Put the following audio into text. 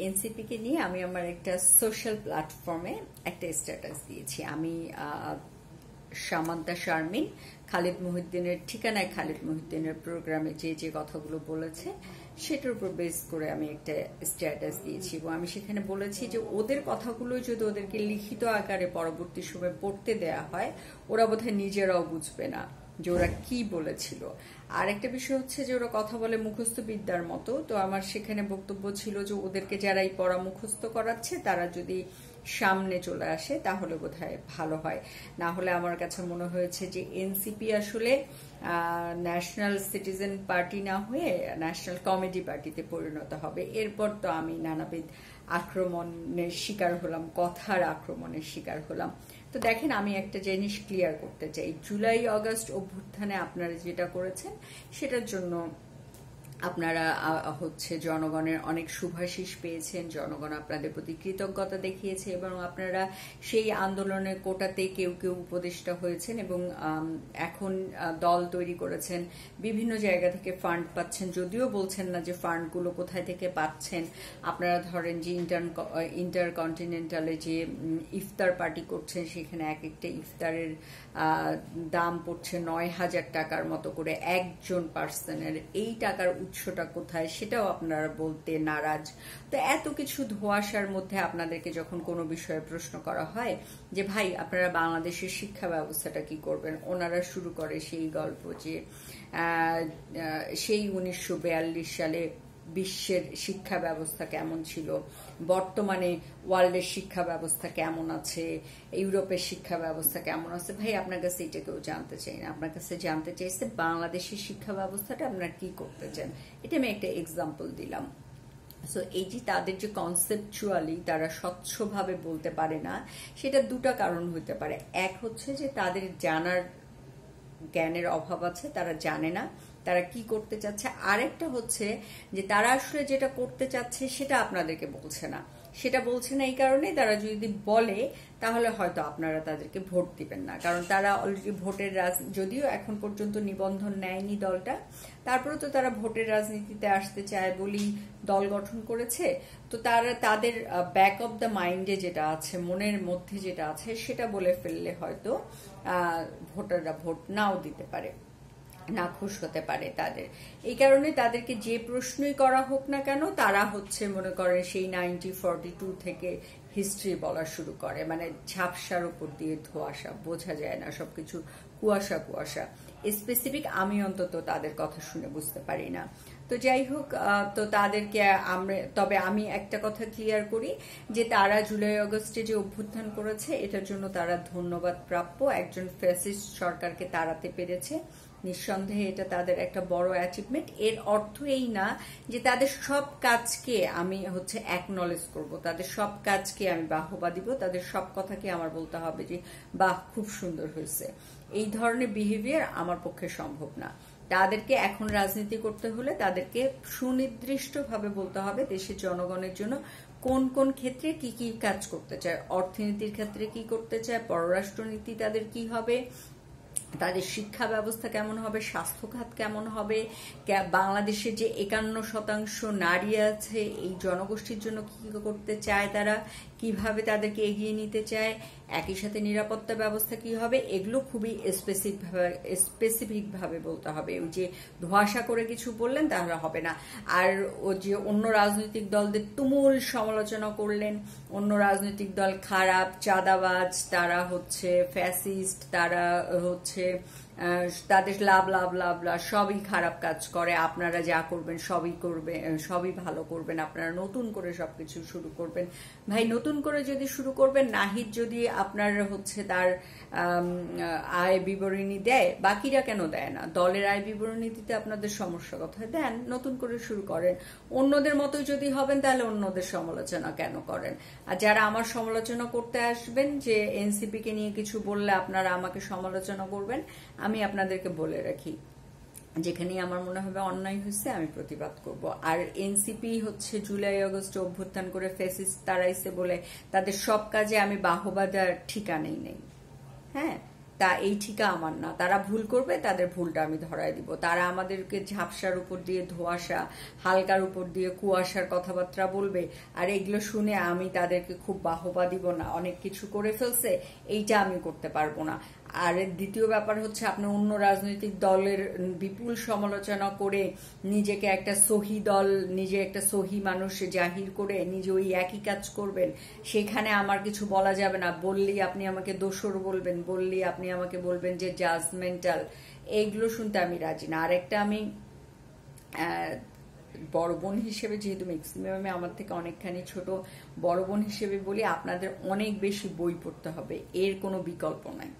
NCP কে নিয়ে আমি আমার একটা সোশ্যাল প্ল্যাটফর্মে একটা স্ট্যাটাস দিয়েছি। আমি সামান্তা শারমিন খালিদ মুহিউদ্দিনের ঠিকানায় খালিদ মুহিউদ্দিনের প্রোগ্রামে যে যে কথাগুলো বলেছে সেটার উপর বেস করে আমি একটা স্ট্যাটাস দিয়েছি এবং আমি সেখানে বলেছি যে ওদের কথাগুলো যদি ওদেরকে লিখিত আকারে পরবর্তী সময় পড়তে দেয়া হয় ওরা বোধহয় নিজেরাও বুঝবে না যে ওরা কি বলেছিল। আর একটা বিষয় হচ্ছে যে ওরা কথা বলে মুখস্থ বিদ্যার মতো। তো আমার সেখানে বক্তব্য ছিল যে ওদেরকে যারা এই পড়া মুখস্থ করাচ্ছে তারা যদি সামনে চলে আসে তাহলে বোধহয় ভালো হয়। না হলে আমার কাছে মনে হয়েছে যে এনসিপি আসলে ন্যাশনাল সিটিজেন পার্টি না হয়ে ন্যাশনাল কমেডি পার্টিতে পরিণত হবে। এরপর তো আমি নানাবিধ আক্রমণের শিকার হলাম, কথার আক্রমণের শিকার হলাম। তো দেখেন, আমি একটা জিনিস ক্লিয়ার করতে চাই, জুলাই আগস্ট অভ্যুত্থানে আপনারা যেটা করেছেন সেটার জন্য আপনারা হচ্ছে জনগণের অনেক শুভাশিস পেয়েছেন, জনগণ আপনাদের প্রতি কৃতজ্ঞতা দেখিয়েছে এবং আপনারা সেই আন্দোলনের কোটাতে কেউ কেউ উপদেষ্টা হয়েছেন এবং এখন দল তৈরি করেছেন, বিভিন্ন জায়গা থেকে ফান্ড পাচ্ছেন, যদিও বলছেন না যে ফান্ডগুলো কোথায় থেকে পাচ্ছেন। আপনারা ধরেন যে ইন্টারকন্টিনেন্টালে যে ইফতার পার্টি করছেন সেখানে এক একটা ইফতারের দাম পড়ছে ৯,০০০ টাকার মতো করে একজন পার্সনের। এই টাকার উৎসটা কোথায় সেটাও আপনারা বলতে নারাজ। তো এত কিছু ধোঁয়াশার মধ্যে আপনাদেরকে যখন কোনো বিষয়ে প্রশ্ন করা হয় যে ভাই আপনারা বাংলাদেশের শিক্ষা ব্যবস্থাটা কি করবেন, ওনারা শুরু করে সেই গল্প যে সেই ১৯৪২ সালে বিশ্বের শিক্ষা ব্যবস্থা কেমন ছিল, বর্তমানে ওয়ার্ল্ডের শিক্ষা ব্যবস্থা কেমন আছে, ইউরোপের শিক্ষা ব্যবস্থা কেমন আছে। ভাই আপনার কাছে এটা কেউ জানতে চাই না, আপনার কাছে জানতে চাইছে বাংলাদেশের শিক্ষা ব্যবস্থাটা আপনারা কি করতে চান। এটা আমি একটা এক্সাম্পল দিলাম। সো এই যে তাদের যে কনসেপচুয়ালি তারা স্বচ্ছভাবে বলতে পারে না, সেটা দুটা কারণ হতে পারে। এক হচ্ছে যে তাদের জানার জ্ঞানের অভাব আছে, তারা জানে না তারা কি করতে চাচ্ছে। আরেকটা হচ্ছে যে তারা আসলে যেটা করতে চাচ্ছে সেটা আপনাদেরকে বলছে না। সেটা বলছে না এই কারণে, তারা যদি বলে তাহলে হয়তো আপনারা তাদেরকে ভোট দিবেন না, কারণ তারা অলরেডি ভোটের যদিও এখন পর্যন্ত নিবন্ধন নেয়নি দলটা, তারপরে তো তারা ভোটের রাজনীতিতে আসতে চায় বলেই দল গঠন করেছে। তো তারা তাদের ব্যাক অফ দ্য মাইন্ডে যেটা আছে, মনের মধ্যে যেটা আছে সেটা বলে ফেললে হয়তো ভোটাররা ভোট নাও দিতে পারে, নাখুশ হতে পারে তাদের। এই কারণে তাদেরকে যে প্রশ্নই করা হোক না কেন তারা হচ্ছে মনে করেন সেই 1942 থেকে হিস্ট্রি বলা শুরু করে, মানে ঝাপসার উপর দিয়ে ধোঁয়াশা, বোঝা যায় না, সবকিছু কুয়াশা কুয়াশা। স্পেসিফিক আমি অন্তত তাদের কথা শুনে বুঝতে পারি না। তো যাই হোক, তো তাদেরকে তবে আমি একটা কথা ক্লিয়ার করি যে তারা জুলাই আগস্টে যে অভ্যুত্থান করেছে এটার জন্য তারা ধন্যবাদ প্রাপ্য। একজন ফ্যাসিস্ট সরকারকে তাড়াতে পেরেছে, নিঃসন্দেহে এটা তাদের একটা বড় অ্যাচিভমেন্ট। এর অর্থ এই না যে তাদের সব কাজকে আমি হচ্ছে অ্যাকনলেজ করব, তাদের সব কাজকে আমি বাহবা দিব, তাদের সব কথাকে আমার বলতে হবে যে বাহ খুব সুন্দর হয়েছে। এই ধরনের বিহেভিয়ার আমার পক্ষে সম্ভব না। তাদেরকে এখন রাজনীতি করতে হলে তাদেরকে সুনির্দিষ্টভাবে বলতে হবে দেশের জনগণের জন্য কোন কোন ক্ষেত্রে কি কি কাজ করতে চায়, অর্থনীতির ক্ষেত্রে কি করতে চায়, পররাষ্ট্রনীতি তাদের কি হবে, তাদের শিক্ষা ব্যবস্থা কেমন হবে, স্বাস্থ্য খাত কেমন হবে, বাংলাদেশের যে ৫১% নারী আছে এই জনগোষ্ঠীর জন্য কি করতে চায়, তারা কিভাবে তাদেরকে এগিয়ে নিতে চায়, একই সাথে নিরাপত্তা ব্যবস্থা কি হবে, এগুলো খুবই স্পেসিফিক ভাবে বলতে হবে। ওই যে ধোঁয়াশা করে কিছু বললেন তাহলে হবে না। আর ও যে অন্য রাজনৈতিক দলদের তুমুল সমালোচনা করলেন, অন্য রাজনৈতিক দল খারাপ, চাঁদাবাজ, তারা হচ্ছে ফ্যাসিস্ট, তারা হচ্ছে তাদের লাভ লাভ লাভ লাভ সবই খারাপ কাজ করে, আপনারা যা করবেন সবই করবেন, সবই ভালো করবেন, আপনারা নতুন করে সবকিছু শুরু করবেন। ভাই নতুন করে যদি শুরু করবেন, নাহিদ যদি আপনার হচ্ছে তার আয় বিবরণী দেয়, বাকিরা কেন দেয় না? দলের আয় বিবরণী দিতে আপনাদের সমস্যা কোথায়? দেন, নতুন করে শুরু করেন। অন্যদের মতোই যদি হবেন তাহলে অন্যদের সমালোচনা কেন করেন? আর যারা আমার সমালোচনা করতে আসবেন যে এনসিপি কে নিয়ে কিছু বললে আপনারা আমাকে সমালোচনা করবেন, আমি আপনাদেরকে বলে রাখি যেখানে আমার মনে হবে অন্যায় হয়েছে আমি প্রতিবাদ করব। আর এনসিপি হচ্ছে জুলাই আগস্ট অভ্যুত্থান করে ফ্যাসিস্ট তাড়াইছে বলে তাদের সব কাজে আমি বাহবা দেওয়ার ঠিকানাই নেই। হ্যাঁ, তা এই ঠিকা আমার না। তারা ভুল করবে, তাদের ভুলটা আমি ধরায় দিব। তারা আমাদেরকে ঝাপসার উপর দিয়ে ধোঁয়াশা, হালকার উপর দিয়ে কুয়াশার কথাবার্তা বলবে, আর এগুলো শুনে আমি তাদেরকে খুব বাহবা দিব না, অনেক কিছু করে ফেলছে, এইটা আমি করতে পারবো না। আর দ্বিতীয় ব্যাপার হচ্ছে, আপনি অন্য রাজনৈতিক দলের বিপুল সমালোচনা করে নিজেকে একটা সহি দল, নিজে একটা সহি মানুষ জাহির করে নিজে ওই একই কাজ করবেন, সেখানে আমার কিছু বলা যাবে না। বললেই আপনি আমাকে দোষর বলবেন, বললেই আপনি আমাকে বলবেন যে জাজমেন্টাল। এইগুলো শুনতে আমি রাজি না। আরেকটা, আমি বড় বোন হিসেবে, যেহেতু ম্যাক্সিমামে আমার থেকে অনেকখানি ছোট, বড় বোন হিসেবে বলি, আপনাদের অনেক বেশি বই পড়তে হবে, এর কোনো বিকল্প নাই।